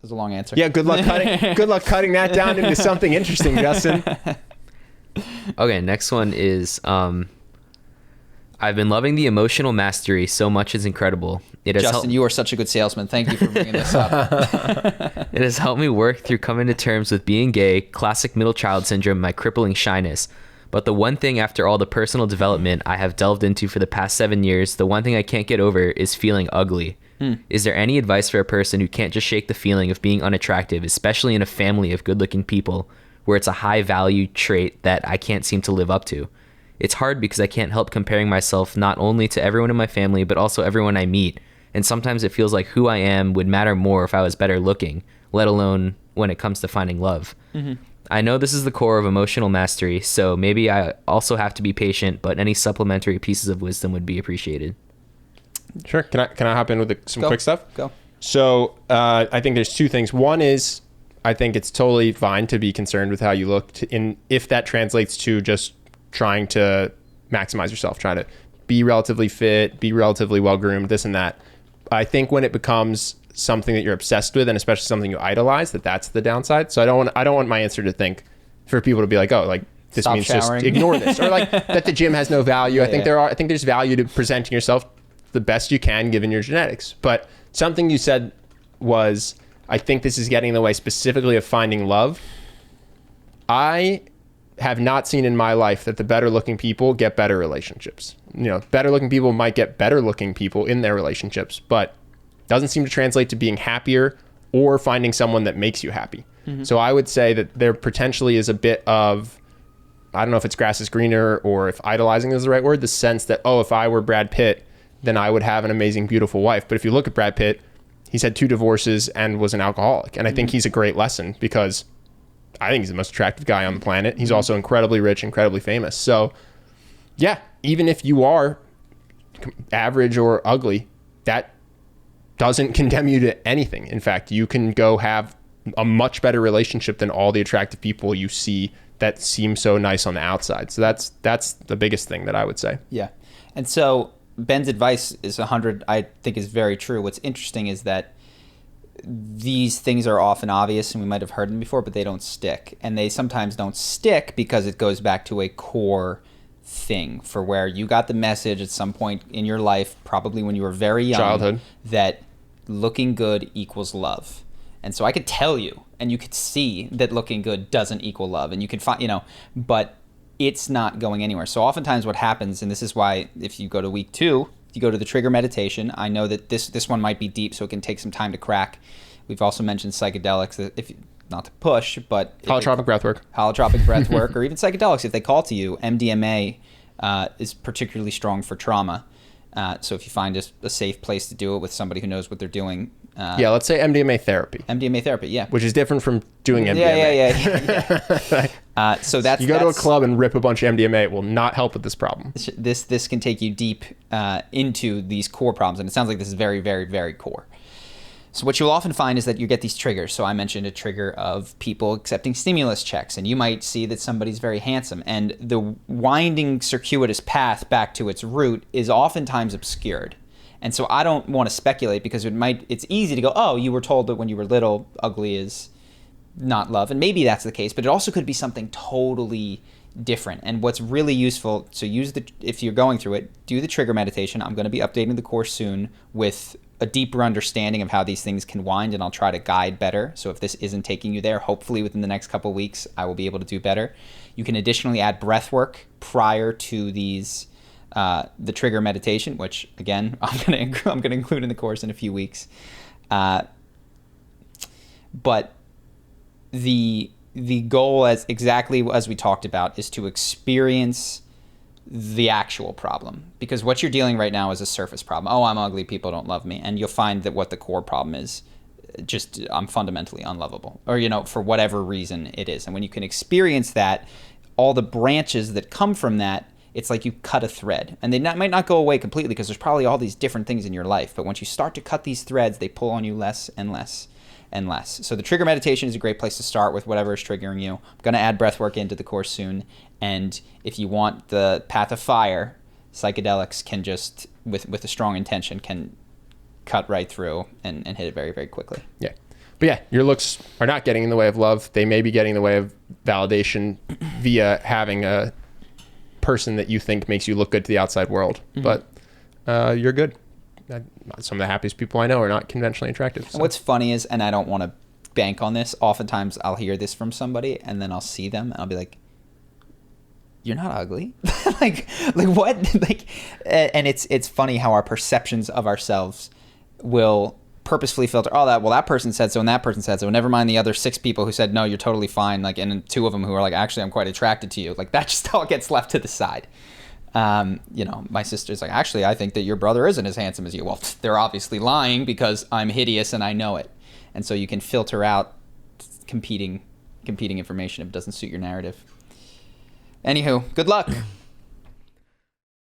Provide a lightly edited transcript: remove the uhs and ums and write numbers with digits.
was a long answer. Yeah, good luck cutting that down into something interesting, Justin. Okay, next one is I've been loving the emotional mastery so much, it's incredible. Justin, you are such a good salesman. Thank you for bringing this up. It has helped me work through coming to terms with being gay, classic middle child syndrome, my crippling shyness. But the one thing after all the personal development I have delved into for the past 7 years, the one thing I can't get over is feeling ugly. Is there any advice for a person who can't just shake the feeling of being unattractive, especially in a family of good-looking people, where it's a high-value trait that I can't seem to live up to? It's hard because I can't help comparing myself not only to everyone in my family, but also everyone I meet. And sometimes it feels like who I am would matter more if I was better looking, let alone when it comes to finding love. I know this is the core of emotional mastery, so maybe I also have to be patient, but any supplementary pieces of wisdom would be appreciated. Sure. Can I hop in with some quick stuff? Go. So I think there's two things. One is I think it's totally fine to be concerned with how you look, if that translates to just trying to maximize yourself, trying to be relatively fit, be relatively well-groomed, this and that. I think when it becomes something that you're obsessed with, and especially something you idolize, that's the downside. So I don't want my answer to think for people to be like, oh, like this Stop means showering. just ignore this, or like that the gym has no value. I think there's value to presenting yourself the best you can given your genetics. But something you said was, I think this is getting in the way specifically of finding love. I have not seen in my life that the better looking people get better relationships. Better looking people might get better looking people in their relationships, but doesn't seem to translate to being happier or finding someone that makes you happy. So I would say that there potentially is a bit of, I don't know if it's grass is greener or if idolizing is the right word, the sense that, oh, if I were Brad Pitt, then I would have an amazing, beautiful wife. But if you look at Brad Pitt, he's had 2 divorces and was an alcoholic. And I think he's a great lesson because I think he's the most attractive guy on the planet. He's also incredibly rich, incredibly famous. So yeah, even if you are average or ugly, that doesn't condemn you to anything. In fact, you can go have a much better relationship than all the attractive people you see that seem so nice on the outside. So that's the biggest thing that I would say. Yeah. And so Ben's advice is 100, I think, is very true. What's interesting is that these things are often obvious and we might have heard them before, but they don't stick. And they sometimes don't stick because it goes back to a core thing for where you got the message at some point in your life, probably when you were very young, childhood, that looking good equals love. And so I could tell you, and you could see that looking good doesn't equal love, and you could find, but it's not going anywhere. So oftentimes what happens, and this is why if you go to week 2, you go to the trigger meditation. I know that this one might be deep, so it can take some time to crack. We've also mentioned psychedelics, that if not to push, but holotropic breath work, or even psychedelics if they call to you. MDMA is particularly strong for trauma. So if you find a safe place to do it with somebody who knows what they're doing. Let's say MDMA therapy. MDMA therapy, yeah. Which is different from doing MDMA. Yeah. So that's... You go to a club and rip a bunch of MDMA, it will not help with this problem. This can take you deep into these core problems, and it sounds like this is very, very, very core. So what you'll often find is that you get these triggers. So I mentioned a trigger of people accepting stimulus checks, and you might see that somebody's very handsome, and the winding circuitous path back to its root is oftentimes obscured. And so I don't want to speculate because it's easy to go, oh, you were told that when you were little, ugly is not love. And maybe that's the case, but it also could be something totally different. And what's really useful, so if you're going through it, do the trigger meditation. I'm going to be updating the course soon with a deeper understanding of how these things can wind, and I'll try to guide better. So if this isn't taking you there, hopefully within the next couple of weeks, I will be able to do better. You can additionally add breath work prior to these, the trigger meditation, which again, I'm going to include in the course in a few weeks. But the goal, as exactly as we talked about, is to experience the actual problem, because what you're dealing right now is a surface problem. Oh, I'm ugly, people don't love me. And you'll find that what the core problem is, just I'm fundamentally unlovable, or for whatever reason it is. And when you can experience that, all the branches that come from that, it's like you cut a thread, and they might not go away completely because there's probably all these different things in your life, but once you start to cut these threads, they pull on you less and less and less. So the trigger meditation is a great place to start with whatever is triggering you. I'm going to add breath work into the course soon. And if you want the path of fire, psychedelics can just, with a strong intention, can cut right through and hit it very, very quickly. Yeah. But yeah, your looks are not getting in the way of love. They may be getting in the way of validation via having a person that you think makes you look good to the outside world. But you're good. Some of the happiest people I know are not conventionally attractive. So. And what's funny is, and I don't want to bank on this, oftentimes I'll hear this from somebody and then I'll see them and I'll be like, you're not ugly. like what? Like, and it's funny how our perceptions of ourselves will purposefully filter, that person said so and that person said so, never mind the other 6 people who said no, you're totally fine, like, and 2 of them who are like, actually I'm quite attracted to you. Like, that just all gets left to the side. My sister's like, actually I think that your brother isn't as handsome as you. Well, they're obviously lying because I'm hideous and I know it. And so you can filter out competing information if it doesn't suit your narrative. Anywho, good luck.